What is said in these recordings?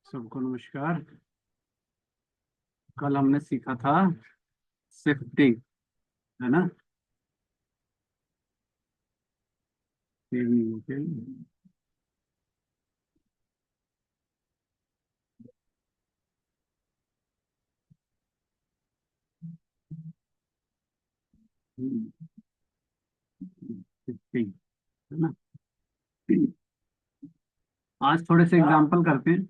सबको नमस्कार। कल हमने सीखा था शिफ्टिंग, है ना। शिफ्टिंग, है ना। आज थोड़े से एग्जाम्पल करते हैं।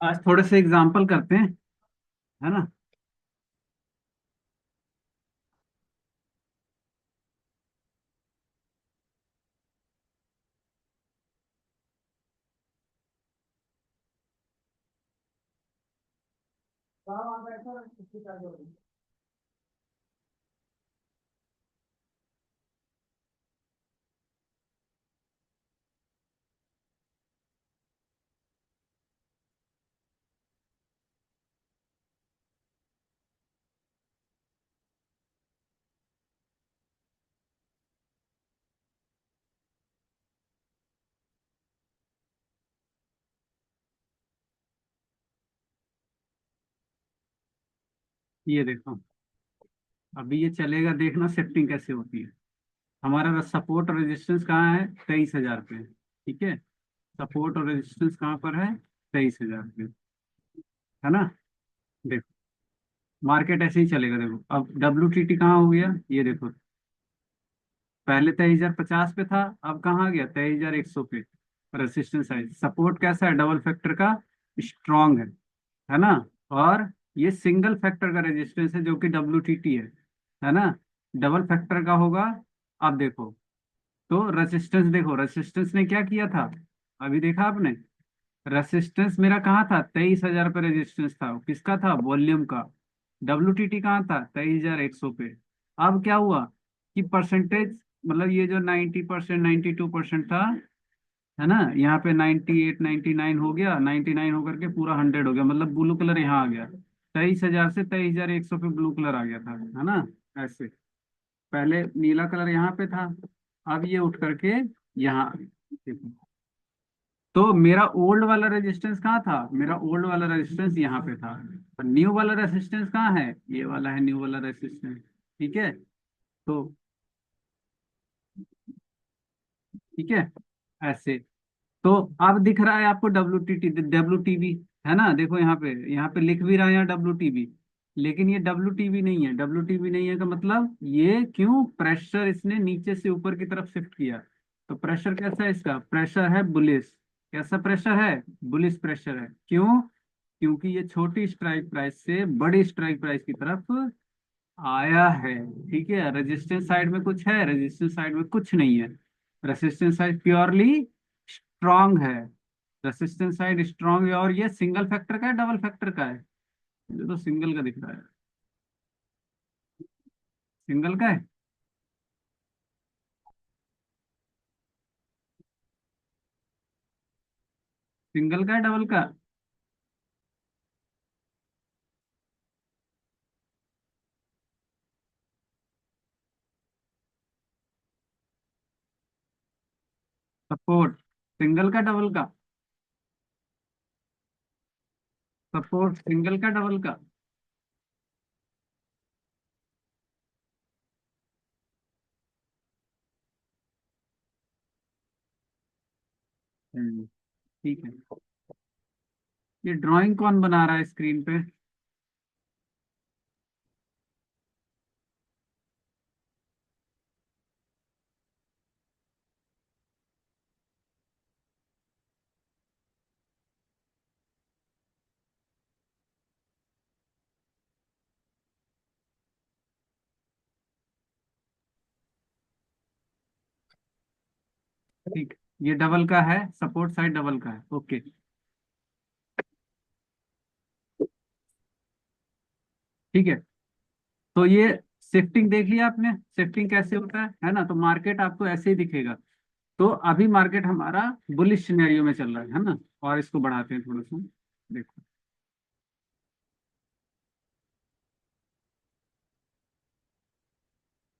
आज थोड़े से एग्जाम्पल करते हैं, है ना। ये देखो, अभी ये चलेगा, देखना शिफ्टिंग कैसे होती है। हमारा सपोर्ट और रेजिस्टेंस कहाँ है? 23,000 पे, ठीक है। सपोर्ट और रेजिस्टेंस कहाँ पर है? 23,000 पे, है ना। देखो, मार्केट ऐसे ही चलेगा। देखो, अब WTT कहाँ हो गया, ये देखो। पहले 23,050 पे था, अब कहाँ आ गया? 23,100 पे। रेसिस्टेंस साइज, सपोर्ट कैसा है? डबल फैक्टर का, स्ट्रांग है ना। और ये सिंगल फैक्टर का रेजिस्टेंस है, जो कि WTT है ना। डबल फैक्टर का होगा। अब देखो, तो रेजिस्टेंस देखो, रेजिस्टेंस ने क्या किया था? अभी देखा आपने? रेसिस्टेंस मेरा कहाँ था? 23,000 पे रेजिस्टेंस था, किसका था? वॉल्यूम का। WTT कहाँ था? 23,100 पे। अब क्या हुआ कि परसेंटेज, मतलब ये जो 90%, 92% था, है ना, यहाँ पे 98, 99 हो गया, 99 होकर के पूरा 100 हो गया, मतलब ब्लू कलर यहाँ आ गया। 23,000 से 23,100 पे ब्लू कलर आ गया था, है ना। ऐसे पहले नीला कलर यहाँ पे था, अब ये उठ करके यहाँ आ गया। तो मेरा ओल्ड वाला रेजिस्टेंस कहाँ था? मेरा ओल्ड वाला रेजिस्टेंस यहाँ पे था। और न्यू वाला रेजिस्टेंस कहाँ है? ये वाला है न्यू वाला रेजिस्टेंस, ठीक है। तो ठीक है, ऐसे। तो अब दिख रहा है आपको WTB, है ना। देखो यहाँ पे लिख भी रहा है WTB, लेकिन ये WTB नहीं है। WTB नहीं है का मतलब ये क्यों? प्रेशर इसने नीचे से ऊपर की तरफ शिफ्ट किया। तो प्रेशर कैसा है? इसका प्रेशर है बुलिश। कैसा प्रेशर है? बुलिश प्रेशर है। क्यों? क्योंकि ये छोटी स्ट्राइक प्राइस से बड़ी स्ट्राइक प्राइस की तरफ आया है, ठीक है। रेजिस्टेंस साइड में कुछ है? रेजिस्टेंस साइड में कुछ नहीं है। रेसिस्टेंस साइड प्योरली स्ट्रांग है। रेसिस्टेंस साइड स्ट्रांग है। और ये सिंगल फैक्टर का है, डबल फैक्टर का है? ये तो सिंगल का दिख रहा है। सिंगल का है। सिंगल का है, डबल का? सपोर्ट सिंगल का, डबल का? सपोर्ट सिंगल का, डबल का? ठीक है। ये ड्राइंग कौन बना रहा है स्क्रीन पे? ठीक, ये डबल का है, सपोर्ट साइड डबल का है, ओके। ठीक है। तो ये शिफ्टिंग देख लिया आपने, शिफ्टिंग कैसे होता है ना। तो मार्केट आपको ऐसे ही दिखेगा। तो अभी मार्केट हमारा बुलिश सिनेरियो में चल रहा है ना। और इसको बढ़ाते हैं थोड़ा सा, देखो।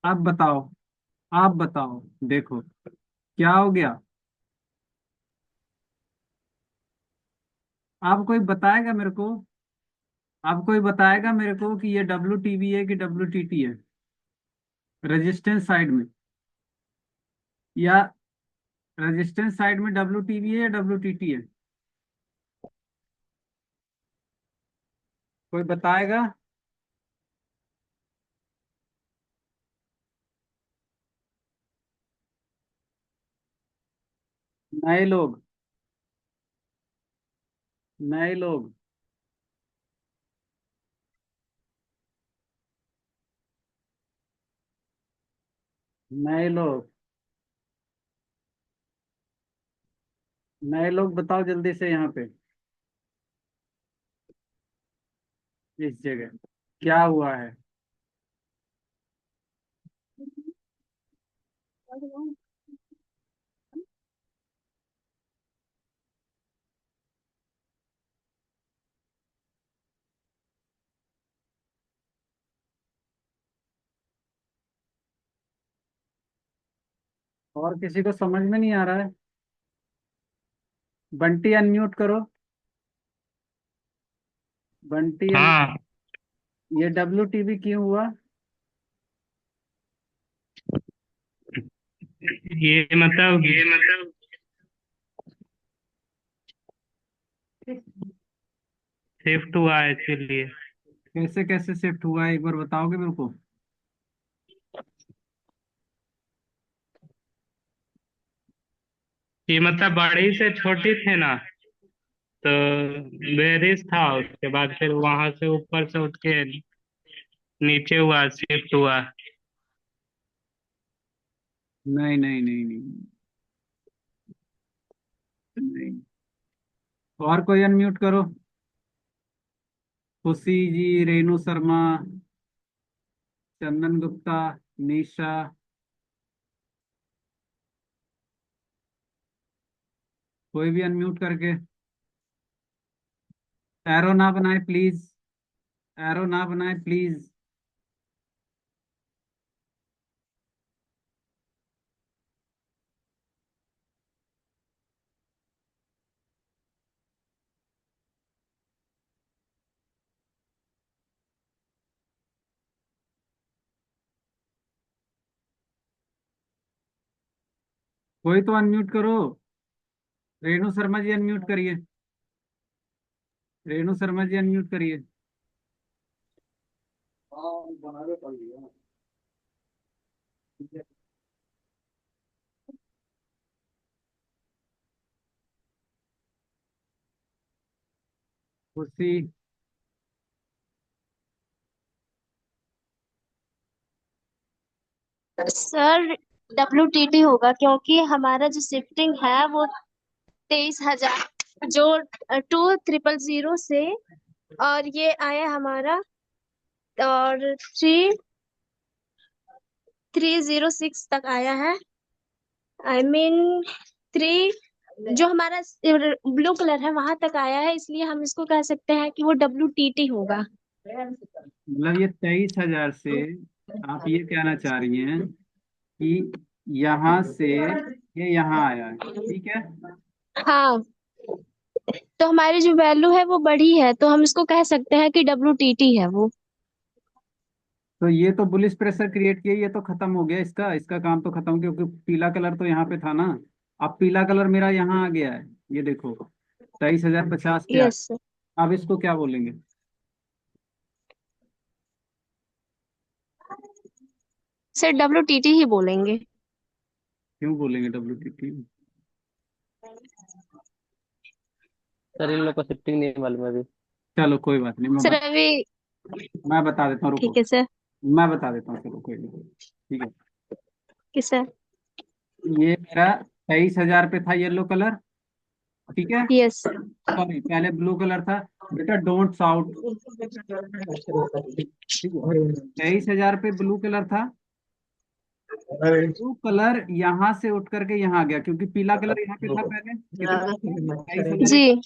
आप बताओ, आप बताओ, देखो। क्या हो गया? आप कोई बताएगा मेरे को? आप कोई बताएगा मेरे को कि ये WTV है कि WTT है, रेजिस्टेंस साइड में? या रेजिस्टेंस साइड में WTV है या WTT है? कोई बताएगा? नए लोग, नए लोग। नए लोग, नए लोग बताओ जल्दी से यहाँ पे, इस जगह क्या हुआ है? और किसी को समझ में नहीं आ रहा है? बंटी अनम्यूट करो। बंटी हाँ। ये WTV क्यों हुआ? ये मतलब शिफ्ट हुआ है इसीलिए। कैसे कैसे शिफ्ट हुआ है, एक बार बताओगे मेरे को? ये मतलब बड़ी से छोटी थे ना, तो बेरिस था, उसके बाद फिर वहां से ऊपर से उठ के नीचे हुआ, शिफ्ट हुआ। नहीं नहीं नहीं नहीं नहीं। और कोई अनम्यूट करो। खुशी जी, रेणु शर्मा, चंदन गुप्ता, निशा। कोई भी अनम्यूट करके। एरो ना बनाए प्लीज, एरो ना बनाए प्लीज। कोई तो अनम्यूट करो। रेणु शर्मा जी अनम्यूट करिए। रेणु शर्मा जी अनम्यूट करिए। खुशी। सर WTT होगा क्योंकि हमारा जो शिफ्टिंग है वो 23,000 जो 2,000 से, और ये आया हमारा, और 3,306 तक आया है। आई मीन 3, जो हमारा ब्लू कलर है वहां तक आया है, इसलिए हम इसको कह सकते हैं कि वो WTT होगा। मतलब ये 23,000 से आप ये कहना चाह रही हैं कि यहाँ से ये यहाँ आया है, ठीक है? हाँ, तो हमारी जो वैल्यू है वो बढ़ी है, तो हम इसको कह सकते हैं कि WTT है वो। तो ये तो बुलिश प्रेशर क्रिएट किया, ये तो खत्म हो गया, इसका इसका काम तो खत्म, क्योंकि पीला कलर तो यहाँ पे था ना। अब पीला कलर मेरा यहाँ आ गया है, ये देखो 23,050 पे आ। Yes sir. अब इसको क्या बोलेंगे? सर WTT ही बोलेंगे। क्यों बोलेंगे WTT? सर इन लोग को शिफ्टिंग नहीं मालूम है अभी। चलो कोई बात नहीं, सर अभी मैं बता देता हूँ, रुको। ठीक है सर। मैं बता देता हूँ, चलो कोई नहीं, ठीक है। कि सर। ये मेरा 23,000 पे था येलो कलर, ठीक है? यस। सॉरी, पहले ब्लू कलर था। बेटा डोंट साउट, ठीक है? 23,000 पे ब्लू कलर था। ब्लू कलर यहाँ से उठ करके यहाँ आ गया, क्योंकि पीला कलर यहाँ पे था पहले, कितना? 23,000 जी।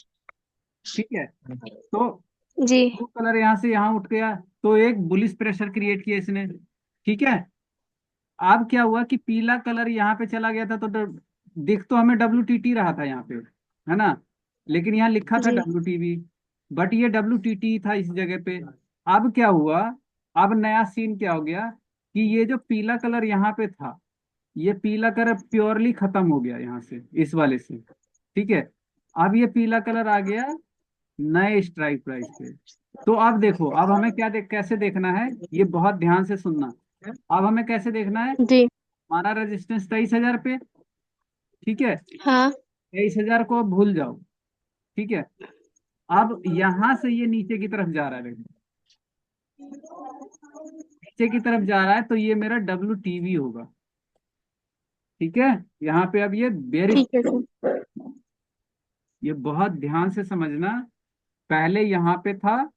ठीक है। तो जी। ब्लू कलर यहाँ से यहाँ उठ गया, तो एक बुलिश प्रेशर क्रिएट किया इसने, ठीक है? अब क्या हुआ कि पीला कलर यहाँ पे चला गया था, तो दिख तो हमें WTT रहा था यहाँ पे, है ना, लेकिन यहाँ लिखा था जी। WTV, बट ये WTT था इस जगह पे। अब क्या हुआ, अब नया सीन क्या हो गया कि ये जो पीला कलर यहाँ पे था, ये पीला कलर प्योरली खत्म हो गया यहाँ से, इस वाले से। ठीक है, अब ये पीला कलर आ गया नए स्ट्राइक प्राइस पे। तो अब देखो, अब हमें कैसे देखना है, ये बहुत ध्यान से सुनना। अब हमें कैसे देखना है, जी। हमारा रेजिस्टेंस 23,000 पे, ठीक है, हाँ। 23,000 को अब भूल जाओ। ठीक है, अब यहां से ये नीचे की तरफ जा रहा है, देखो नीचे की तरफ जा रहा है, तो ये मेरा WTV होगा। ठीक है, यहाँ पे अब ये बेरिश, ठीक है सर। ये बहुत ध्यान से समझना। पहले यहाँ पे था,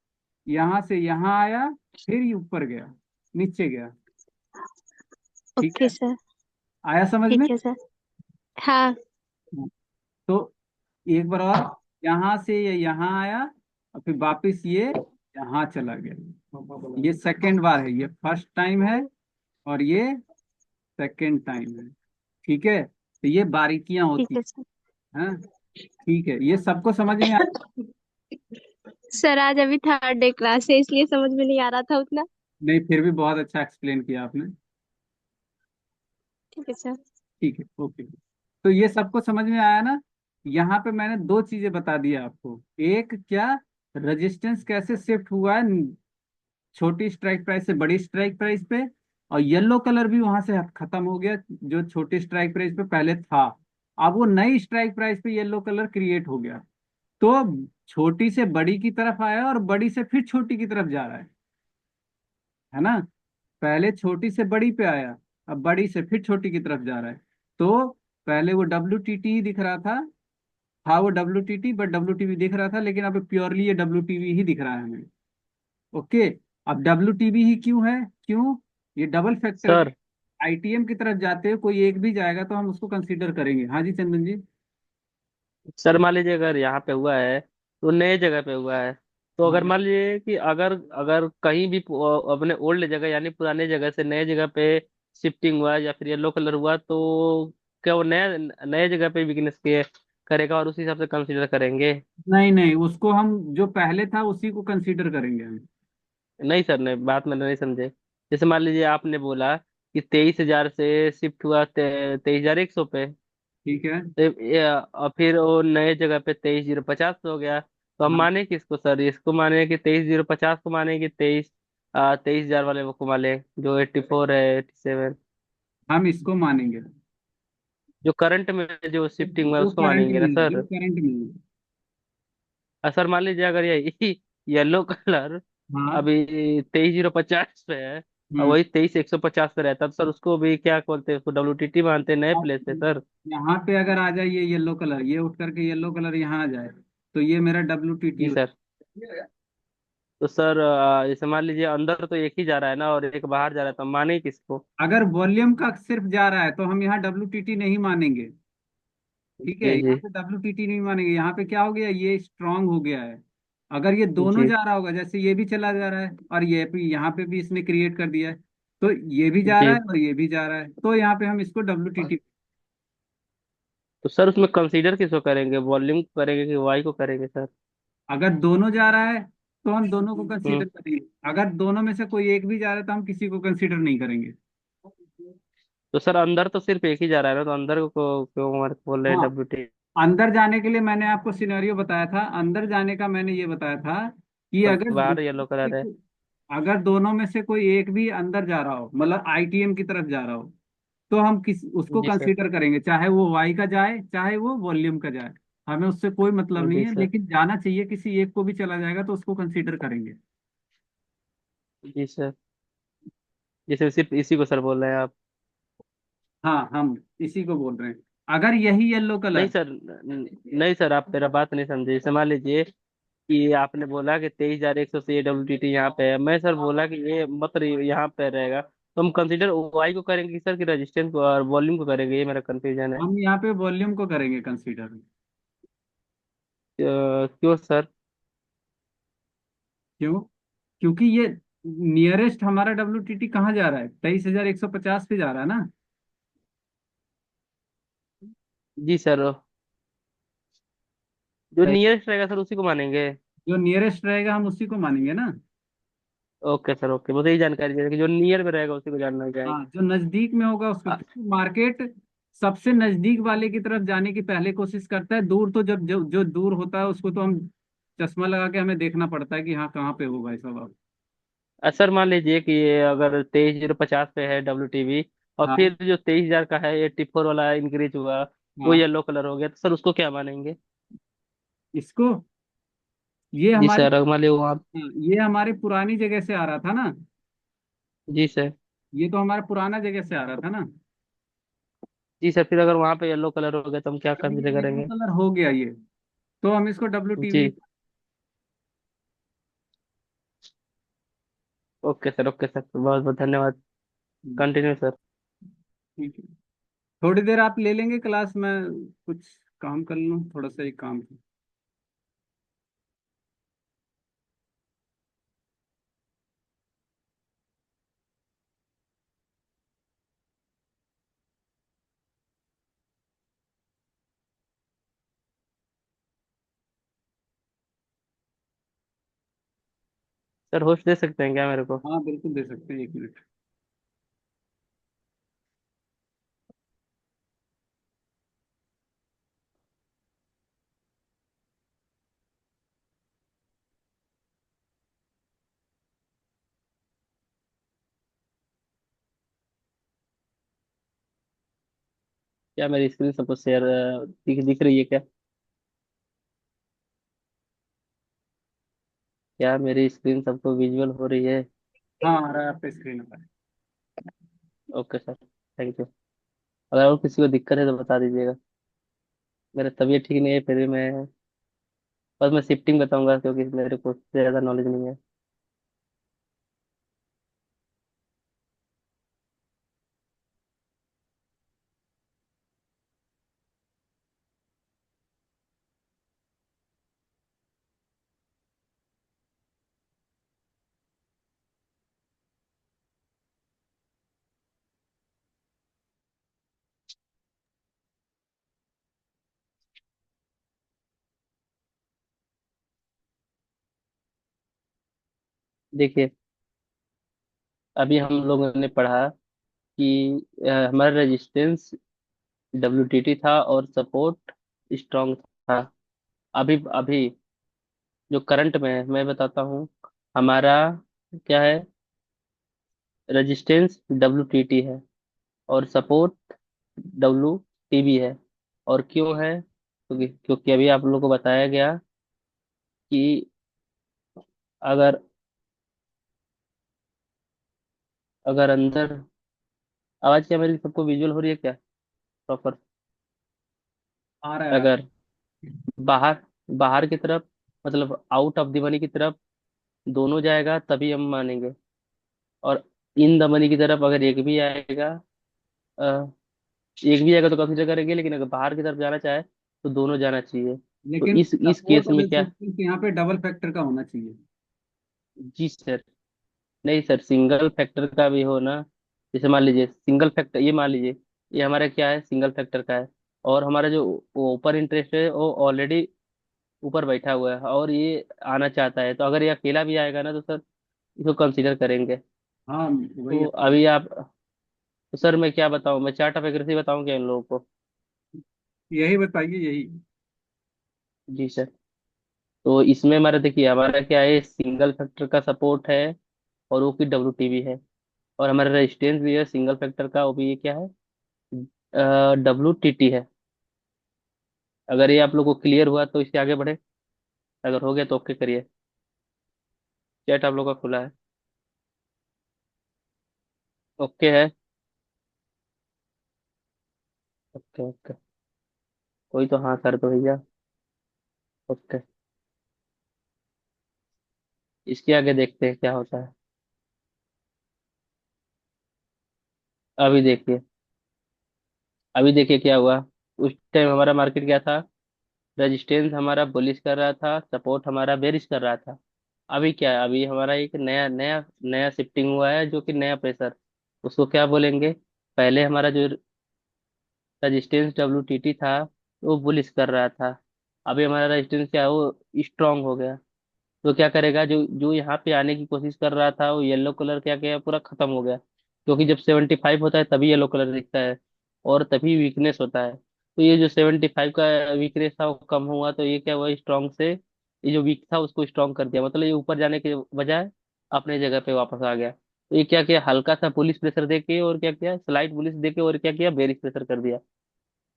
यहाँ से यहाँ आया, फिर ये ऊपर गया, नीचे गया। ठीक ओके है, सर। आया समझ में। ठीक है सर। हाँ। तो एक बार और, यहाँ से ये यहाँ आया, और फिर वापिस ये यहाँ चला गया। ये सेकेंड बार है, ये फर्स्ट टाइम है, और ये सेकेंड टाइम है। ठीक है, तो ये बारीकियां ठीक होती है सर। हैं। ठीक है, ये सबको समझ में आ, सर आज अभी थर्ड डे क्लास है इसलिए समझ में नहीं आ रहा था उतना। नहीं, फिर भी बहुत अच्छा एक्सप्लेन किया आपने। ठीक है सर। ठीक है, ओके। तो ये सबको समझ में आया ना। यहाँ पे मैंने दो चीजें बता दी आपको, एक क्या, रेजिस्टेंस कैसे शिफ्ट हुआ है छोटी स्ट्राइक प्राइस से बड़ी स्ट्राइक प्राइस पे, और येलो कलर भी वहां से खत्म हो गया जो छोटी स्ट्राइक प्राइस पे पहले था। अब वो नई स्ट्राइक प्राइस पे येलो कलर क्रिएट हो गया। तो छोटी से बड़ी की तरफ आया और बड़ी से फिर छोटी की तरफ जा रहा है ना। पहले छोटी से बड़ी पे आया, अब बड़ी से फिर छोटी की तरफ जा रहा है। तो पहले वो WTT ही दिख रहा था वो WTT, बट WTV दिख रहा था, लेकिन अब प्योरली ये WTV ही दिख रहा है हमें। ओके, अब WTV ही क्यों है, क्यों, ये डबल फैक्टर सर ITM की तरफ जाते हुए कोई एक भी जाएगा तो हम उसको कंसीडर करेंगे। हाँ जी चंदन जी। सर मान लीजिए अगर यहाँ पे हुआ है तो नए जगह पे हुआ है, तो अगर हाँ, मान लीजिए कि अगर अगर कहीं भी अपने ओल्ड जगह यानी पुराने जगह से नए जगह पे शिफ्टिंग हुआ या फिर येलो कलर हुआ, तो क्या वो नए नए जगह पे बिजनेस के करेगा और उसी हिसाब से कंसीडर करेंगे? नहीं नहीं, उसको हम जो पहले था उसी को कंसीडर करेंगे हम। नहीं सर, नहीं, बात मैंने नहीं समझे। जैसे मान लीजिए आपने बोला कि 23,000 से शिफ्ट हुआ 23,100 पे, ठीक है, तो और फिर वो नए जगह पे 23,050 हो गया, तो हम हाँ, माने किसको सर? इसको माने कि 23,050 को माने कि 23,000 वाले वो को माने जो 84 है 87? हम इसको मानेंगे, जो करंट में जो शिफ्टिंग हुआ है जो उसको करंट मानेंगे में ना है, जो सर? करंट में है। और सर मान लीजिए अगर ये येलो कलर हाँ। अभी 23,050 पे है और हम्म। वही 23,150 पे रहता है, तो सर उसको भी क्या बोलते हैं? उसको WTT मानते हैं, नए अब प्लेस पे सर? यहाँ पे अगर आ जाए ये येलो कलर, ये उठ करके येलो कलर यहाँ आ जाए, तो ये मेरा WTT जी हो। सर। तो सर जैसे मान लीजिए अंदर तो एक ही जा रहा है ना और एक बाहर जा रहा है, तो हम माने किसको? अगर वॉल्यूम का सिर्फ जा रहा है तो हम यहाँ WTT नहीं मानेंगे। ठीक है, जी यहाँ जी पे WTT नहीं मानेंगे, यहाँ पे क्या हो गया, ये स्ट्रांग हो गया है। अगर ये दोनों जी जा रहा होगा, जैसे ये भी चला जा रहा है और ये भी यहाँ पे भी इसने क्रिएट कर दिया है, तो ये भी जा रहा जी। है और ये भी जा रहा है, तो यहाँ पे हम इसको WTT। तो सर उसमें कंसीडर किसको करेंगे? वॉल्यूम को करेंगे कि वाई को करेंगे सर? अगर दोनों जा रहा है तो हम दोनों को हम्म। कंसीडर करेंगे, अगर दोनों में से कोई एक भी जा रहा है तो हम किसी को कंसीडर नहीं करेंगे। तो सर अंदर तो सिर्फ एक ही जा रहा है ना, तो अंदर को क्यों हमारे को बोल रहे हैं हाँ, WT? अंदर जाने के लिए मैंने आपको सिनेरियो बताया था, अंदर जाने का मैंने ये बताया था कि और अगर बाहर येलो कलर है। अगर दोनों में से कोई एक भी अंदर जा रहा हो, मतलब ITM की तरफ जा रहा हो, तो हम किस उसको जी सर। कंसीडर करेंगे, चाहे वो वाई का जाए चाहे वो वॉल्यूम का जाए। हमें उससे कोई मतलब नहीं जी है, सर। लेकिन जाना चाहिए, किसी एक को भी चला जाएगा तो उसको कंसीडर करेंगे। जी सर। जैसे सिर्फ इसी को सर बोल रहे हैं आप? हाँ, हम इसी को बोल रहे हैं। अगर यही येलो नहीं कलर, सर, नहीं सर, आप मेरा बात नहीं समझे। जैसे मान लीजिए कि आपने बोला कि 23,100 से ये WTT यहाँ पे है, मैं सर बोला कि ये मत यहाँ पे रहेगा, तो हम कंसीडर वाई को करेंगे सर कि रेजिस्टेंस को और वॉल्यूम को करेंगे? ये मेरा कंफ्यूजन है। हम यहाँ पे वॉल्यूम को करेंगे कंसीडर। क्यों सर? क्यों, क्योंकि ये नियरेस्ट हमारा WTT कहाँ जा रहा है, 23,150 पे जा रहा है ना। जी सर, जो सही। नियरेस्ट रहेगा सर उसी को मानेंगे। जो नियरेस्ट रहेगा हम उसी को मानेंगे ना। ओके सर, ओके, मुझे यही जानकारी चाहिए कि जो नियर में रहेगा उसी को जानना हाँ, चाहेंगे। जो नजदीक में होगा उसको, अ- क्योंकि मार्केट सबसे नजदीक वाले की तरफ जाने की पहले कोशिश करता है। दूर तो जब जो जो दूर होता है उसको तो हम चश्मा लगा के हमें देखना पड़ता है कि हाँ कहाँ पे हो भाई साहब आप। सर मान लीजिए कि ये अगर 23,050 पे है WTV, और हाँ फिर जो 23,000 का है 84 वाला इंक्रीज हुआ, वो हाँ। येलो कलर हो गया, तो सर उसको क्या मानेंगे? इसको, ये जी हमारे, सर, अगर मान लीजिए वहाँ। हाँ, ये हमारे पुरानी जगह से आ रहा था ना। जी सर। ये तो हमारा पुराना जगह से आ रहा था ना। जी सर, फिर अगर वहाँ पे येलो कलर हो गया तो हम क्या अभी कंसीडर येलो करेंगे? कलर हो गया ये, तो हम इसको WTV। जी। ओके सर, ओके सर, बहुत बहुत धन्यवाद। Continue sir. ठीक है। थोड़ी देर आप ले लेंगे क्लास में, कुछ काम कर लूँ, थोड़ा सा एक काम था। सर होस्ट दे सकते हैं क्या मेरे को? हाँ बिल्कुल दे सकते हैं, 1 मिनट। क्या मेरी स्क्रीन सबको शेयर दिख दिख रही है क्या? क्या मेरी स्क्रीन सबको विजुअल हो रही है? हाँ आ रहा है आपका स्क्रीन पर। Okay sir, thank you. अगर और किसी को दिक्कत है तो बता दीजिएगा। मेरा तबीयत ठीक नहीं है, फिर भी मैं बस मैं शिफ्टिंग बताऊंगा क्योंकि मेरे को उससे ज़्यादा नॉलेज नहीं है। देखिए, अभी हम लोगों ने पढ़ा कि हमारा रेजिस्टेंस WTT था और सपोर्ट स्ट्रॉन्ग था। अभी अभी जो करंट में है मैं बताता हूँ। हमारा क्या है? रेजिस्टेंस WTT है और सपोर्ट WTB है। और क्यों है? क्योंकि अभी आप लोगों को बताया गया कि अगर अगर अंदर आवाज क्या मेरी सबको विजुअल हो रही है क्या प्रॉपर? आ रहा है अगर बाहर बाहर की तरफ, मतलब आउट ऑफ द मनी की तरफ दोनों जाएगा तभी हम मानेंगे। और इन द मनी की तरफ अगर एक भी आएगा तो कंसिडर करेंगे, लेकिन अगर बाहर की तरफ जाना चाहे तो दोनों जाना चाहिए। तो लेकिन इस सपोर्ट केस और में क्या? रेजिस्टेंस यहाँ पे डबल फैक्टर का होना चाहिए। जी सर। नहीं सर, सिंगल फैक्टर का भी हो ना। जैसे मान लीजिए सिंगल फैक्टर, ये मान लीजिए ये हमारा क्या है, सिंगल फैक्टर का है। और हमारा जो ऊपर इंटरेस्ट है वो ऑलरेडी ऊपर बैठा हुआ है और ये आना चाहता है, तो अगर ये अकेला भी आएगा ना तो सर इसको कंसीडर करेंगे। हाँ वही तो है। अभी आप, तो सर मैं क्या बताऊं, मैं चार्ट ऑफ एक्यूरेसी बताऊं क्या इन लोगों को? यही बताइए यही। जी सर। तो इसमें हमारा देखिए, हमारा क्या है, सिंगल फैक्टर का सपोर्ट है और वो की WTV है। और हमारा रेजिस्टेंस भी है सिंगल फैक्टर का, वो भी ये क्या है, WTT है। अगर ये आप लोग को क्लियर हुआ तो इससे आगे बढ़े, अगर हो गया तो ओके करिए। चैट आप लोग का खुला है। ओके है। Okay okay. कोई तो हाँ कर दो भैया। ओके। इसके आगे देखते हैं क्या होता है। अभी देखिए, अभी देखिए क्या हुआ। उस टाइम हमारा मार्केट क्या था? रेजिस्टेंस हमारा बुलिश कर रहा था, सपोर्ट हमारा बेरिश कर रहा था। अभी क्या है, अभी हमारा एक नया नया नया शिफ्टिंग हुआ है जो कि नया प्रेशर, उसको क्या बोलेंगे? पहले हमारा जो रजिस्टेंस WTT था, वो बुलिश कर रहा था। अभी हमारा रजिस्टेंस क्या है, वो स्ट्रांग हो गया। तो क्या करेगा, जो जो यहाँ पे आने की कोशिश कर रहा था, वो येलो कलर क्या गया, पूरा खत्म हो गया। क्योंकि जब 75 होता है तभी येलो कलर दिखता है, और तभी वीकनेस होता है। तो ये जो 75 का वीकनेस था वो कम हुआ, तो ये क्या हुआ, स्ट्रांग से ये जो वीक था उसको स्ट्रांग कर दिया, मतलब ये ऊपर जाने के बजाय अपने जगह पे वापस आ गया। तो ये क्या किया, हल्का सा पुलिस प्रेशर देके, और क्या किया, स्लाइट पुलिस देके, और क्या किया, बेरिश प्रेशर कर दिया।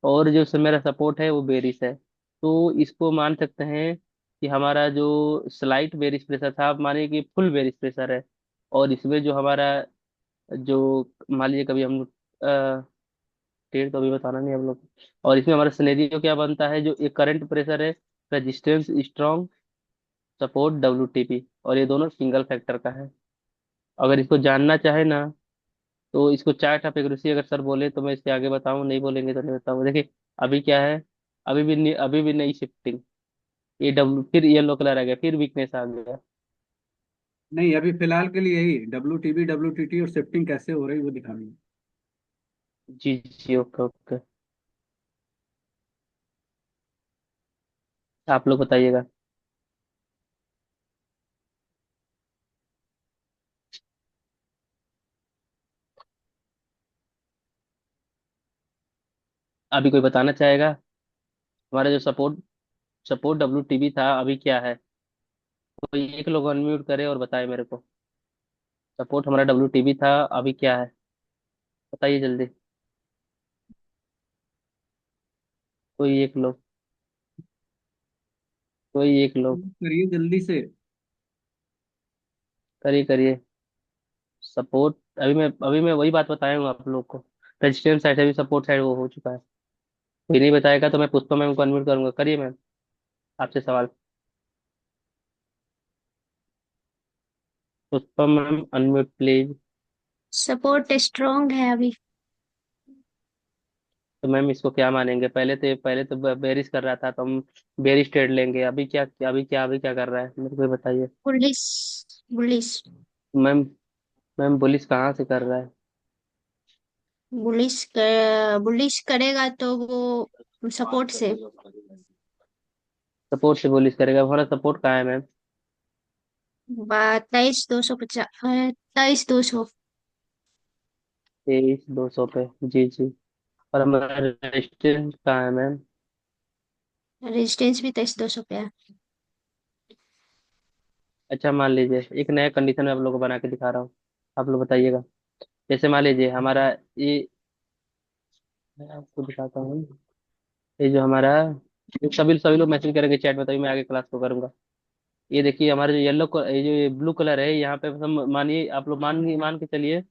और जो मेरा सपोर्ट है वो बेरिस है। तो इसको मान सकते हैं कि हमारा जो स्लाइट बेरिस प्रेशर था, आप मानिए कि फुल बेरिस प्रेशर है। और इसमें जो हमारा जो, मान लीजिए कभी हम डेट तो अभी बताना नहीं हम लोग। और इसमें हमारा सिनेरियो क्या बनता है, जो एक करंट प्रेशर है, रेजिस्टेंस स्ट्रॉन्ग, सपोर्ट WTP, और ये दोनों सिंगल फैक्टर का है। अगर इसको जानना चाहे ना, तो इसको चार्ट ऑफ एक्यूरेसी अगर सर बोले तो मैं इसके आगे बताऊं, नहीं बोलेंगे तो नहीं बताऊं। देखिए अभी क्या है, अभी भी नई शिफ्टिंग, ये डब्ल्यू फिर येलो कलर आ गया, फिर वीकनेस आ गया। नहीं, अभी फिलहाल के लिए यही WTB WTT और शिफ्टिंग कैसे हो रही है वो दिखानी है। जी जी, ओके ओके। आप लोग बताइएगा। अभी कोई बताना चाहेगा, हमारा जो सपोर्ट सपोर्ट WTB था अभी क्या है? कोई एक लोग अनम्यूट करे और बताए मेरे को। सपोर्ट हमारा WTB था, अभी क्या है, बताइए जल्दी। कोई एक लोग, कोई एक लोग। करिए जल्दी से। करिए करिए। सपोर्ट, अभी मैं वही बात बताया हूँ आप लोग को। रेजिस्टेंस साइड है, भी सपोर्ट साइड वो हो चुका है। कोई नहीं बताएगा तो मैं पुष्पा मैम को अनम्यूट करूंगा। करिए मैम, आपसे सवाल। Pushpa ma'am unmute please. Support strong है अभी। तो मैम इसको क्या मानेंगे, पहले तो बेरिश कर रहा था, तो हम बेरिश ट्रेड लेंगे। अभी क्या कर रहा है, मेरे को ये बताइए। Bullish. Bullish. Ma'am, ma'am bullish कहाँ से कर रहा है? बुलिश करेगा तो वो सपोर्ट से। सपोर्ट से बुलिश करेगा, हमारा सपोर्ट कहाँ है मैम? 23,250, 23,200। 23,200 पे, जी जी। और हमारा रेजिस्टेंस कहाँ है मैम? रेजिस्टेंस भी 23,200 पे है। अच्छा मान लीजिए, एक नया कंडीशन मैं आप लोगों को बना के दिखा रहा हूँ, आप लोग बताइएगा। जैसे मान लीजिए हमारा ये, मैं आपको दिखाता हूँ, ये जो हमारा, सभी सभी लोग मैसेज करेंगे चैट में, तभी मैं आगे क्लास को करूंगा। ये देखिए हमारा जो ये जो ये ब्लू कलर है, यहाँ पे हम मानिए, आप लोग मान के चलिए,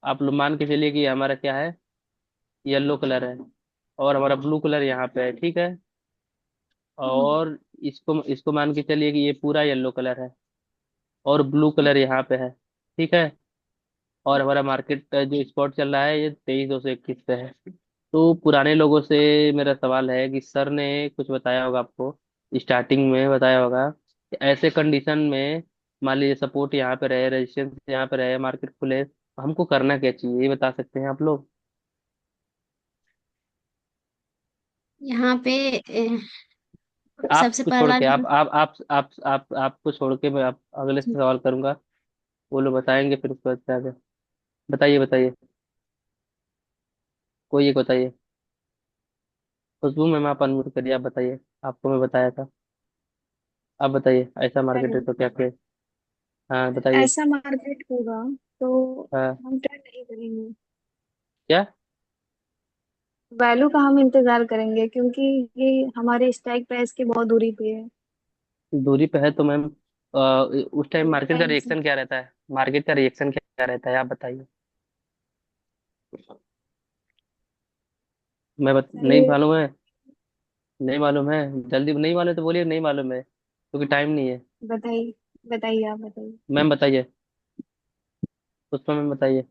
आप लोग मान के चलिए कि हमारा क्या है, येलो कलर है, और हमारा ब्लू कलर यहाँ पे है, ठीक है। और इसको मान के चलिए कि ये पूरा येलो कलर है, और ब्लू कलर यहाँ पे है, ठीक है। और हमारा मार्केट जो स्पॉट चल रहा है, ये 23,221 पे है। तो पुराने लोगों से मेरा सवाल है कि सर ने कुछ बताया होगा आपको, स्टार्टिंग में बताया होगा कि ऐसे कंडीशन में, मान लीजिए सपोर्ट यहाँ पे रहे, रेजिस्टेंस यहाँ पे रहे, मार्केट खुले, तो हमको करना क्या चाहिए, ये बता सकते हैं आप लोग? यहाँ पे सबसे आपको छोड़ पहला के, दिन। आपको छोड़ के मैं आप अगले से सवाल करूंगा, वो लोग बताएंगे, फिर उसके बाद क्या है। बताइए बताइए, कोई एक बताइए। खुशबू मैम आप अनम्यूट करिए, आप बताइए। आपको मैं बताया था, आप बताइए, ऐसा मार्केट है तो क्या करें? हाँ बताइए। ऐसा मार्केट होगा तो हाँ। हम ट्रेड नहीं करेंगे। क्या? वैल्यू का हम इंतजार करेंगे क्योंकि ये हमारे स्ट्राइक प्राइस के बहुत दूरी पे है। दूरी पे है तो मैम, उस टाइम उस मार्केट का टाइम से रिएक्शन क्या रहता है, मार्केट का रिएक्शन क्या रहता है, आप बताइए। नहीं ये मालूम है? नहीं मालूम है, जल्दी नहीं मालूम है तो बोलिए नहीं मालूम है, क्योंकि टाइम नहीं है। बताइए। बताइए, आप बताइए। मैम बताइए, पुष्पा मैम बताइए।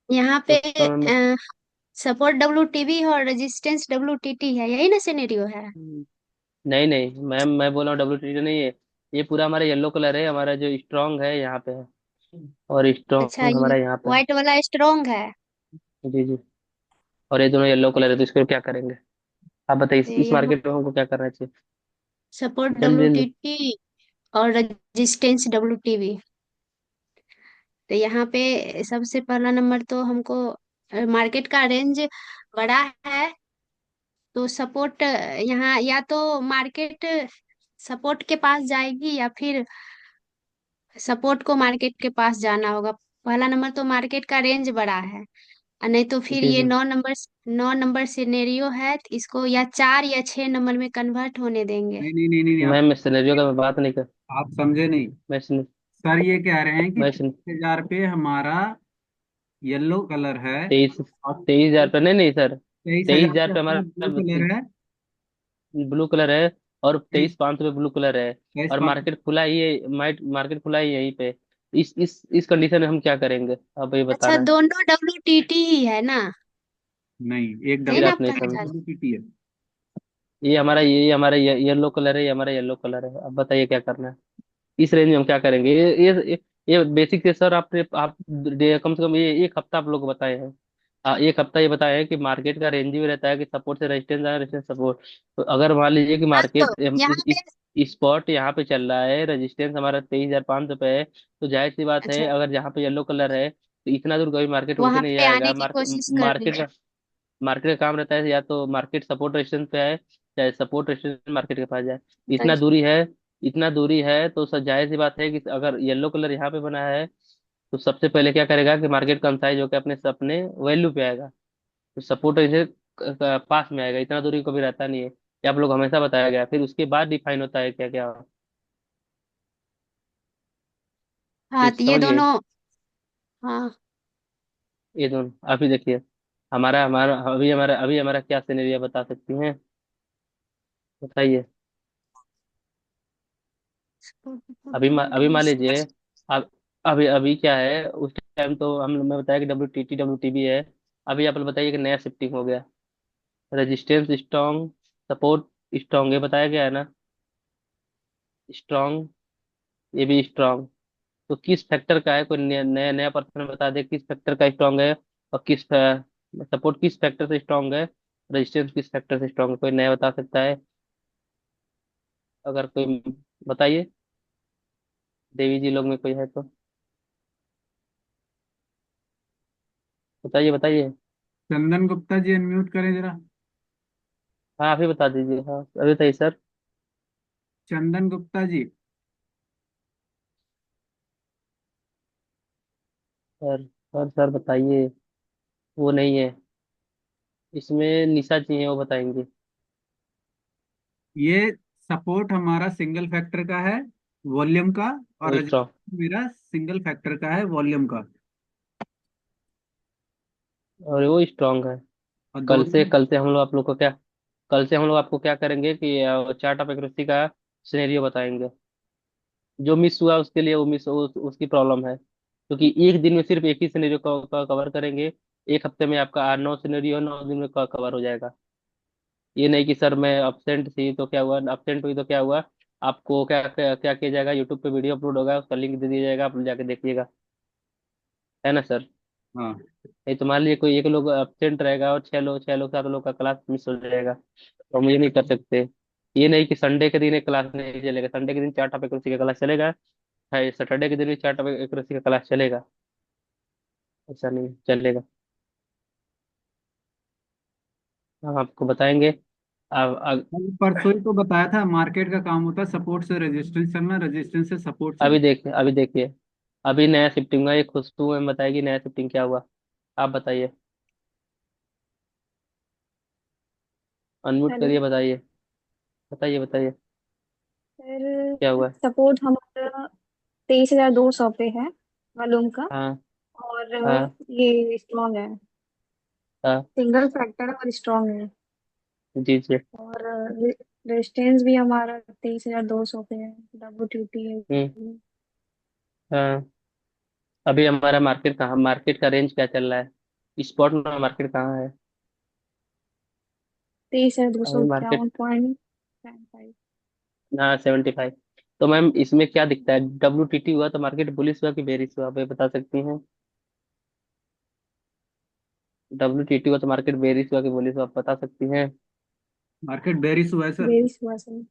यहाँ पे पुष्पा मैम। सपोर्ट WTB और रेजिस्टेंस WTT है, यही ना सिनेरियो है। नहीं नहीं मैम, मैं बोल रहा हूँ WTT नहीं है, ये पूरा हमारा येलो कलर है, हमारा जो स्ट्रांग है यहाँ पे है। और अच्छा, स्ट्रॉन्ग ये हमारा यहाँ पे है। व्हाइट वाला स्ट्रॉन्ग है। जी जी। और ये दोनों येलो कलर है, तो इसको क्या करेंगे? आप बताइए, तो इस यहाँ मार्केट में हमको क्या करना चाहिए? सपोर्ट जल्दी डब्ल्यू टी जल्दी। टी और रेजिस्टेंस डब्ल्यू टी वी। तो यहाँ पे सबसे पहला नंबर तो हमको मार्केट का रेंज बड़ा है, तो सपोर्ट यहाँ या तो मार्केट सपोर्ट के पास जाएगी या फिर सपोर्ट को मार्केट के पास जाना होगा। पहला नंबर तो मार्केट का रेंज बड़ा है, और नहीं तो फिर जी ये जी। 9 नंबर सिनेरियो है, तो इसको या 4 या 6 नंबर में कन्वर्ट होने देंगे। नहीं नहीं नहीं नहीं, मैम, आप मैं सिनेरियो का मैं बात नहीं कर। आप समझे नहीं। मैं सिने, सर ये कह रहे हैं कि मैं 30,000 पे हमारा येलो कलर है, 23,000 और पे नहीं नहीं सर। तेईस तेईस हजार हजार पे पे हमारा ब्लू हमारा कलर है। ब्लू कलर है, और तेईस 23,500 पे ब्लू कलर है। तेईस और पाँच मार्केट खुला ही है, मार्केट खुला ही है यहीं पे। इस कंडीशन में हम क्या करेंगे, आप ये अच्छा, बताना है। दोनों डब्ल्यू टी टी ही है ना? नहीं, एक नहीं फिर ना, डब्ल्यू आप आप नहीं कहना समझ। चाह रहे? WPT है। ये हमारा येलो कलर है, ये हमारा येलो कलर है। अब बताइए क्या करना है। इस रेंज में हम क्या करेंगे? ये बेसिक से सर, आपने आप कम से कम ये एक हफ्ता आप लोग को बताए हैं। एक हफ्ता ये बताया है कि मार्केट का रेंज भी रहता है कि सपोर्ट से रेजिस्टेंस आए, रेजिस्टेंस सपोर्ट। तो अगर मान लीजिए कि हाँ, तो मार्केट यहाँ पे इस स्पॉट यहाँ पे चल रहा है, रेजिस्टेंस हमारा 23,500 पे है, तो जाहिर सी बात है, अच्छा, अगर यहाँ पे येलो कलर है तो इतना दूर कभी मार्केट उड़ के वहां नहीं पे जाएगा। आने की कोशिश कर रही है। मार्केट का काम रहता है या तो मार्केट सपोर्ट रेजिस्टेंस पे आए, चाहे सपोर्ट रेजिस्टेंस मार्केट के पास जाए। इतना अच्छा, दूरी है, इतना दूरी है, तो सर जाहिर सी बात है कि अगर येलो कलर यहाँ पे बना है, तो सबसे पहले क्या करेगा कि मार्केट कंसाइज होकर अपने अपने वैल्यू पे आएगा। तो सपोर्ट रेजिस्टेंस पास में आएगा, इतना दूरी कभी रहता नहीं है, ये आप लोग हमेशा बताया गया। फिर उसके बाद डिफाइन होता है क्या क्या। हाँ, ये तो ये समझ गए? दोनों। हाँ, ये दोनों आप ही देखिए। हमारा हमारा अभी हमारा क्या सिनेरियो बता सकती हैं? बताइए। अभी मान लीजिए, अब अभी अभी क्या है, उस टाइम तो हम मैं बताया कि WTT WTB है। अभी आप लोग बताइए कि नया शिफ्टिंग हो गया, रेजिस्टेंस स्ट्रॉन्ग, सपोर्ट स्ट्रॉन्ग, ये बताया गया है ना? स्ट्रॉन्ग, ये भी स्ट्रॉन्ग। तो किस फैक्टर का है, कोई नया नया नया पर्सन बता दे किस फैक्टर का स्ट्रॉन्ग है, और किस सपोर्ट किस फैक्टर से स्ट्रॉन्ग है, रेजिस्टेंस किस फैक्टर से स्ट्रॉन्ग है, कोई नया बता सकता है? अगर कोई बताइए, देवी जी लोग में कोई है तो बताइए बताइए। चंदन गुप्ता जी अनम्यूट करें जरा। हाँ, आप ही बता दीजिए। हाँ अभी बताइए सर। चंदन गुप्ता जी। सर बताइए। वो नहीं है इसमें, निशा जी हैं, वो बताएंगे। ये सपोर्ट हमारा सिंगल फैक्टर का है, वॉल्यूम का, और वो स्ट्रॉन्ग, रजिस्टेंस मेरा सिंगल फैक्टर का है, वॉल्यूम का। और वो स्ट्रॉन्ग है। और कल से दोनों कल से हम लोग आप लोग को क्या कल से हम लोग आपको क्या करेंगे कि चार्ट ऑफ एक्यूरेसी का सिनेरियो बताएंगे। जो मिस हुआ उसके लिए वो उसकी प्रॉब्लम है, क्योंकि एक दिन में सिर्फ एक ही सिनेरियो का कवर करेंगे। एक हफ्ते में आपका 8 9 सिनेरियो 9 दिन में कवर हो जाएगा। ये नहीं कि सर मैं अब्सेंट थी तो क्या हुआ, अब्सेंट हुई तो क्या हुआ। आपको क्या क्या, क्या किया जाएगा, यूट्यूब पे वीडियो अपलोड होगा, उसका लिंक दे दिया जाएगा, आप जाके देखिएगा। है ना सर? हाँ। नहीं तो मान लीजिए कोई एक लोग अब्सेंट रहेगा और 6 लोग 7 लोग का क्लास मिस हो जाएगा, तो हम ये नहीं कर सकते। ये नहीं कि संडे के दिन एक क्लास नहीं चलेगा, संडे के दिन चार टॉपिक उसी का क्लास चलेगा, है सैटरडे के दिन भी चार टॉपिक एक का क्लास चलेगा। ऐसा नहीं चलेगा। हम आपको बताएंगे। मैंने परसों ही तो बताया था, मार्केट का काम होता है सपोर्ट से रेजिस्टेंस चलना, रेजिस्टेंस से सपोर्ट चलना। अभी देखिए अभी नया शिफ्टिंग हुआ, ये खुशबू में बताएगी नया शिफ्टिंग क्या हुआ। आप बताइए, अनम्यूट हेलो करिए, बताइए बताइए बताइए। सर। क्या हुआ? सपोर्ट हमारा 23,200 पे है, वॉल्यूम का। हाँ और हाँ ये स्ट्रॉन्ग है, हाँ। सिंगल फैक्टर और स्ट्रॉन्ग है। जी जी। और रेजिस्टेंस भी हमारा 23,200 पे है, WTT है। हम्म। हाँ। अभी हमारा मार्केट का रेंज क्या चल रहा है, स्पॉट में मार्केट कहाँ है? 23,200 अभी मार्केट, इक्यावन पॉइंट 75। हाँ 75। तो मैम इसमें क्या दिखता है, WTT हुआ तो मार्केट बुलिश हुआ कि बेरिश हुआ, आप ये बता सकती हैं? WTT हुआ तो मार्केट बेरिश हुआ कि बुलिश हुआ, आप बता सकती हैं? मार्केट बेरिश हुआ है सर। बेरिश हुआ सर।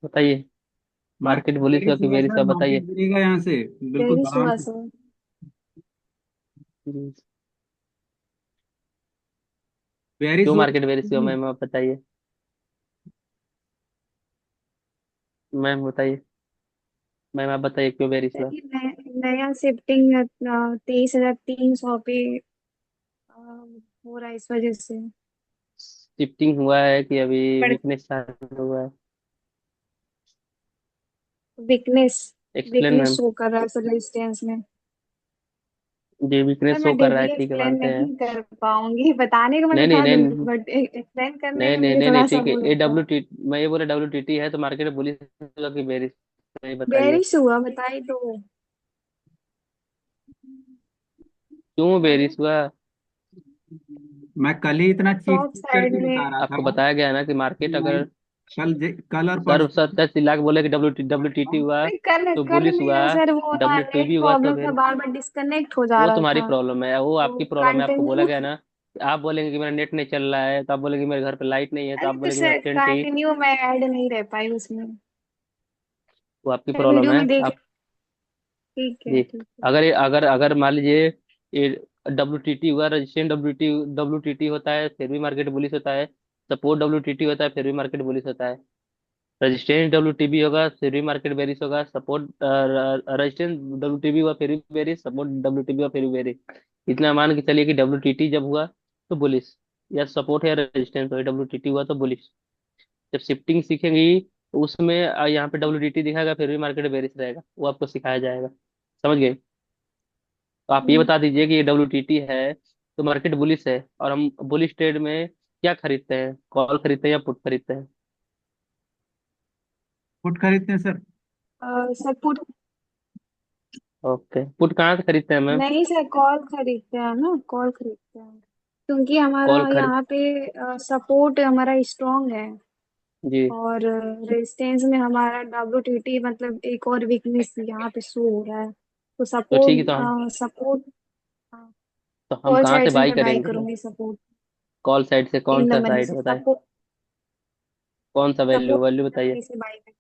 बताइए। मार्केट मार्केट बुलिश हुआ बेरिश कि हुआ है बेरिश सर, हुआ, मार्केट बताइए। गिरेगा यहाँ से, बिल्कुल बेरिश आराम हुआ से। सर। जी। बेरिश क्यों हुआ मार्केट बेरिश हुआ जी। मैम, आप बताइए। मैम बताइए। मैम आप बताइए क्यों बेरिश सर हुआ। ये नया शिफ्टिंग 23,300 पे हो रहा है इस वजह से। शिफ्टिंग हुआ है कि अभी बढ़ वीकनेस चालू हुआ है? Weakness explain weakness ma'am. Show कर रहा है सर रेजिस्टेंस में। जी सर वीकनेस शो मैं कर रहा है, डीपली ठीक है, एक्सप्लेन मानते हैं। नहीं कर पाऊंगी, बताने को मैं नहीं नहीं बता दूंगी नहीं बट एक्सप्लेन करने नहीं में नहीं मुझे नहीं नहीं थोड़ा सा ठीक है, वो ये लगता है। WT, मैं ये बोला WTT है तो मार्केट में बुलिश हुआ कि बेरिश, नहीं बताइए। बेरिश हुआ बताई तो। क्यों हेलो। बेरिश हुआ? मैं कल ही इतना चीख टॉप चीख साइड करके में। बता रहा आपको था। बताया गया ना कि मार्केट नहीं, अगर कल और सर परसों। सर चिल्ला के बोले कि WTT हुआ अरे कर तो कर बुलिश नहीं हुआ, रहा सर, वो ना नेट WTB हुआ तो प्रॉब्लम था, फिर बार बार डिस्कनेक्ट हो जा वो रहा तुम्हारी था। प्रॉब्लम है, वो तो आपकी प्रॉब्लम है, आपको बोला कंटिन्यू। गया ना। आप बोलेंगे कि मेरा नेट नहीं चल रहा है, तो आप बोलेंगे मेरे घर पे लाइट नहीं है, तो अरे आप तो बोलेंगे मैं सर एब्सेंट थी। कंटिन्यू मैं ऐड नहीं रह पाई उसमें। वो आपकी सर प्रॉब्लम वीडियो है में देख। आप। ठीक है जी। ठीक है। अगर अगर मान लीजिए ये WTT हुआ, रजिस्टेंट WTT होता है फिर भी मार्केट बुलिश होता है, सपोर्ट WTT होता है फिर भी मार्केट बुलिश होता है, रजिस्टेंस WTB होगा फिर भी मार्केट बेरिश होगा, सपोर्ट रजिस्टेंस WTB हुआ फिर भी बेरिश, सपोर्ट WTB हुआ फिर भी बेरिश। इतना मान के चलिए कि WTT जब हुआ तो बुलिश, या सपोर्ट या रेजिस्टेंस हो, WTT हुआ तो बुलिश। जब शिफ्टिंग सीखेंगी तो उसमें यहाँ पे WTT दिखाएगा फिर भी मार्केट बेरिश रहेगा, वो आपको सिखाया जाएगा। समझ गए? तो आप ये हम्म, बता दीजिए कि ये WTT है तो मार्केट बुलिश है, और हम बुलिश ट्रेड में क्या खरीदते हैं, कॉल खरीदते हैं या पुट खरीदते हैं? फुट खरीदते हैं sir. Sir put. Okay, put कहाँ से खरीदते हैं मैम? नहीं सर कॉल खरीदते हैं ना, कॉल खरीदते हैं क्योंकि कॉल हमारा खरीद यहाँ पे सपोर्ट हमारा स्ट्रांग है। जी। और रेजिस्टेंस में हमारा WTT मतलब एक और वीकनेस यहाँ पे शो हो रहा है, तो तो ठीक है, तो हम सपोर्ट सपोर्ट तो हम कॉल कहाँ साइड से से बाई मैं बाई करेंगे? करूंगी सपोर्ट। कॉल साइड से कौन इन द सा मनी साइड से बताए? सपोर्ट। कौन सा value support value in the बताइए। मनी से बाई कर।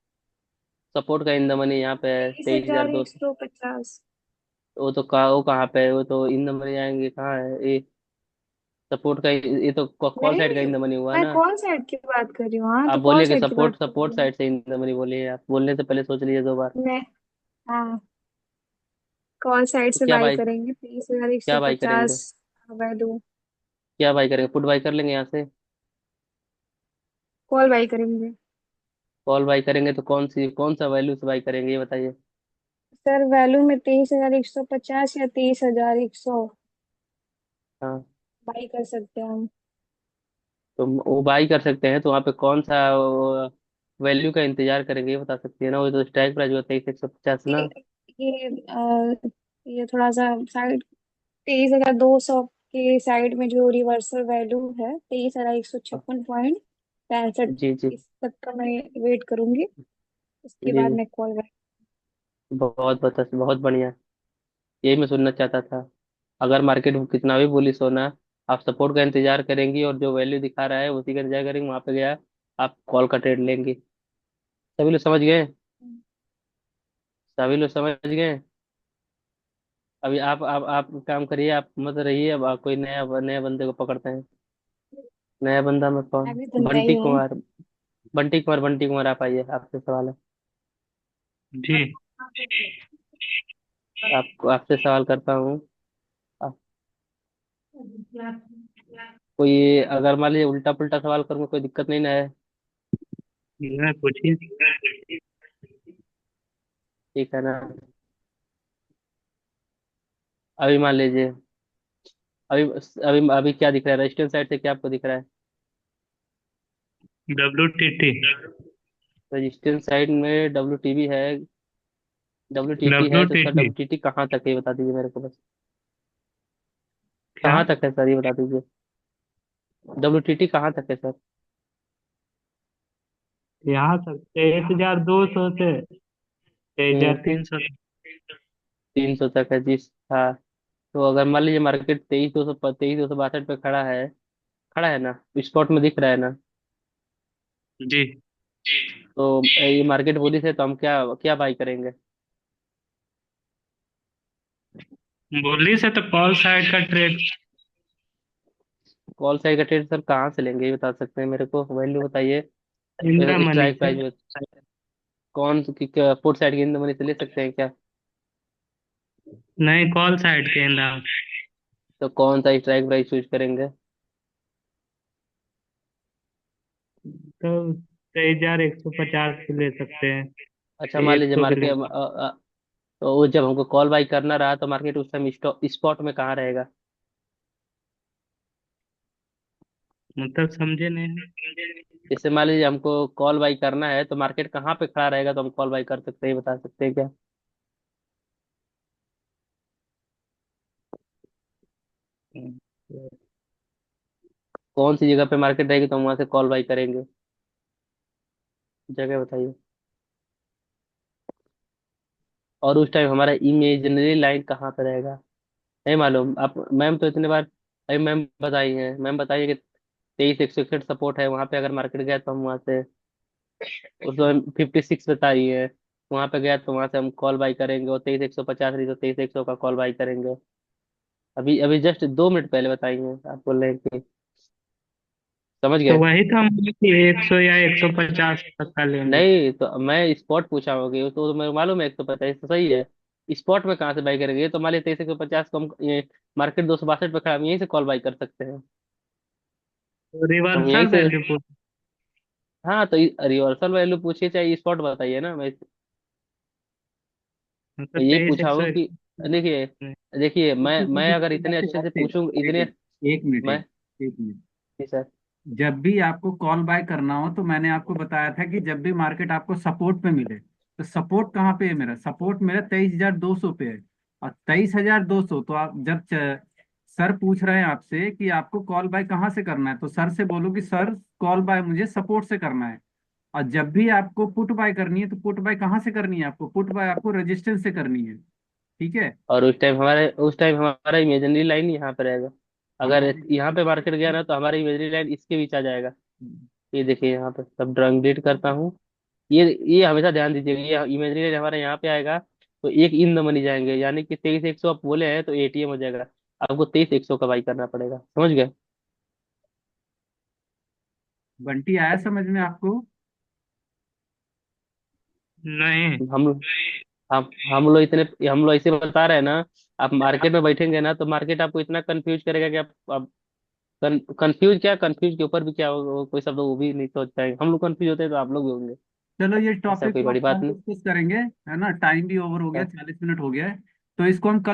सपोर्ट का इन द मनी यहाँ पे है तेईस 23,200। हजार एक सौ पचास वो कहाँ पे है, वो तो इन द मनी आएंगे कहाँ है ये? सपोर्ट का ये तो कॉल नहीं साइड का नहीं, इन द मनी हुआ मैं ना। कॉल साइड की बात कर रही हूँ, हाँ आप तो कॉल बोलिए कि साइड की सपोर्ट बात कर रही सपोर्ट हूँ साइड से इन द मनी बोलिए, आप बोलने से पहले सोच लीजिए 2 बार। मैं। हाँ, कॉल साइड तो से क्या बाई बाई, करेंगे तेईस हजार एक क्या सौ बाई करेंगे? पचास वैल्यू। क्या बाई करेंगे, पुट बाई कर लेंगे यहाँ से? कॉल बाई करेंगे। कॉल बाई करेंगे तो कौन सा वैल्यू से बाई करेंगे ये बताइए। सर वैल्यू में 23,150 या 23,100 हाँ। बाई कर सकते हैं हम। तो वो बाई कर सकते हैं तो वहाँ पे कौन सा वैल्यू का इंतजार करेंगे ये बता सकती है ना, वो तो स्ट्राइक प्राइस होता है 150 ये ना। ये थोड़ा सा साइड 23,200 के साइड में जो रिवर्सल वैल्यू है 23,156.65, जी जी। इस तक का मैं वेट करूंगी। उसके जी बाद जी। मैं कॉल बैक। बहुत बढ़िया, यही मैं सुनना चाहता था। अगर मार्केट में कितना भी बुलिश होना, आप सपोर्ट का इंतजार करेंगी और जो वैल्यू दिखा रहा है उसी का इंतजार करेंगे, वहां पे गया आप कॉल का ट्रेड लेंगी। सभी लोग समझ गए? सभी लोग समझ गए? अभी आप काम करिए, आप मत रहिए, अब आप कोई नया बंदे को पकड़ते हैं। नया बंदा में कौन? अभी तो बंटी नहीं हूँ। कुमार। बंटी कुमार आप आइए, आपसे सवाल है। जी। आपको आपसे सवाल करता हूँ। आप- कोई अगर मान लीजिए उल्टा पुल्टा सवाल करूंगा कोई दिक्कत नहीं ना है? मैं पूछिए। ठीक है ना? अभी मान लीजिए, अभी अभी अभी क्या दिख रहा है, रेजिस्टेंस साइड से क्या आपको दिख रहा है? WTT। रेजिस्टेंस साइड में WTB है, WTT है, तो सर WTT WTT कहाँ तक है ये बता दीजिए मेरे को बस। क्या? कहाँ तक है सर ये बता दीजिए। WTT कहाँ तक है सर? यहाँ तक 23,200 से तेईस हम्म। हजार तीन सौ 300 तक है जी। हाँ। तो अगर मान लीजिए मार्केट 23,262 पे खड़ा है ना, स्पॉट में दिख रहा है ना। जी। तो ये मार्केट बुलिश है तो हम क्या क्या बाई करेंगे? बोली से तो कॉल साइड का ट्रेड। कॉल साइड का ट्रेड सर कहाँ से लेंगे, ये बता सकते हैं मेरे को, वैल्यू बताइए। इंदिरा मनी स्ट्राइक से। प्राइस में कौन पुट साइड की मनी से ले सकते हैं क्या? नहीं, कॉल साइड के इंदिरा। तो कौन सा स्ट्राइक प्राइस चूज करेंगे? तो 23,150 से ले सकते हैं। अच्छा मान लीजिए 100 के लिए। मार्केट, तो वो जब हमको कॉल बाई करना रहा तो मार्केट उस टाइम स्पॉट में कहाँ रहेगा? मतलब समझे नहीं। जैसे मान लीजिए हमको कॉल बाई करना है तो मार्केट कहाँ पे खड़ा रहेगा तो हम कॉल बाई कर सकते हैं, ये बता सकते हैं क्या? कौन सी जगह पे मार्केट रहेगी तो हम वहां से कॉल बाई करेंगे? जगह बताइए। और उस टाइम हमारा इमेजिनरी लाइन कहाँ पे रहेगा? नहीं मालूम आप? मैम तो इतने बार अभी मैम बताई है, मैम बताइए कि 23,161 सपोर्ट है, वहां पे अगर मार्केट गया तो हम वहां से उसको 56 बता रही है, वहां पे गया तो वहां से हम कॉल बाई करेंगे, और 23,150 रही तो 23,100 का कॉल बाई करेंगे। अभी अभी जस्ट 2 मिनट पहले बताई है, आप बोल रहे हैं कि समझ तो गए? वही तो हम बोले कि 100 या 150 तक का लेंगे। नहीं तो मैं स्पॉट पूछा होगी, तो मैं मालूम है 150 तो सही है। स्पॉट में कहाँ से बाई करेंगे? ये तो मान लीजिए 23,150 को हम मार्केट 262 पे खड़ा, हम यहीं से कॉल बाई कर सकते हैं। तो हम यहीं रिवर्सल से। वैल्यू पूछ। हाँ तो रिवर्सल वैल्यू पूछिए चाहे स्पॉट बताइए ना, मैं मतलब ये तेईस पूछा एक हूँ सौ कि देखिए, देखिए मैं अगर इतने अच्छे से पूछूं इतने। एक मिनट मैं। एक मिनट। जी सर। जब भी आपको कॉल बाय करना हो तो मैंने आपको बताया था कि जब भी मार्केट आपको सपोर्ट पे मिले, तो सपोर्ट कहाँ पे है? मेरा सपोर्ट मेरा 23,200 पे है। और 23,200 तो आप जब सर पूछ रहे हैं आपसे कि आपको कॉल बाय कहाँ से करना है, तो सर से बोलो कि सर कॉल बाय मुझे सपोर्ट से करना है। और जब भी आपको पुट बाय करनी है तो पुट बाय कहाँ से करनी है? आपको पुट बाय आपको रेजिस्टेंस से करनी है। ठीक है। और उस टाइम हमारा इमेजिनरी लाइन यहाँ पे रहेगा। अगर हमारी यहाँ पे मार्केट गया ना तो हमारा इमेजिनरी लाइन इसके बीच आ जाएगा। ये देखिए यहाँ पे सब ड्राइंग डेट करता हूँ। ये हमेशा ध्यान दीजिएगा, ये इमेजिनरी लाइन हमारे यहाँ पे आएगा तो एक इन द मनी जाएंगे, यानी कि 23,100 आप बोले हैं तो एटीएम हो जाएगा। आपको 23,100 का बाई करना पड़ेगा, समझ गए? बंटी आया समझ में आपको? नहीं। हम हम लोग ऐसे बता रहे हैं ना। आप मार्केट में बैठेंगे ना तो मार्केट आपको इतना कंफ्यूज करेगा कि आप कंफ्यूज क्या, कंफ्यूज के ऊपर भी क्या कोई शब्द वो भी नहीं सोच पाएंगे, हम लोग कंफ्यूज होते हैं तो आप लोग भी होंगे। चलो ये ऐसा टॉपिक कोई को बड़ी अब बात कल नहीं। डिस्कस करेंगे, है ना? टाइम भी ओवर हो गया, हाँ। 40 मिनट हो गया है। तो इसको हम कल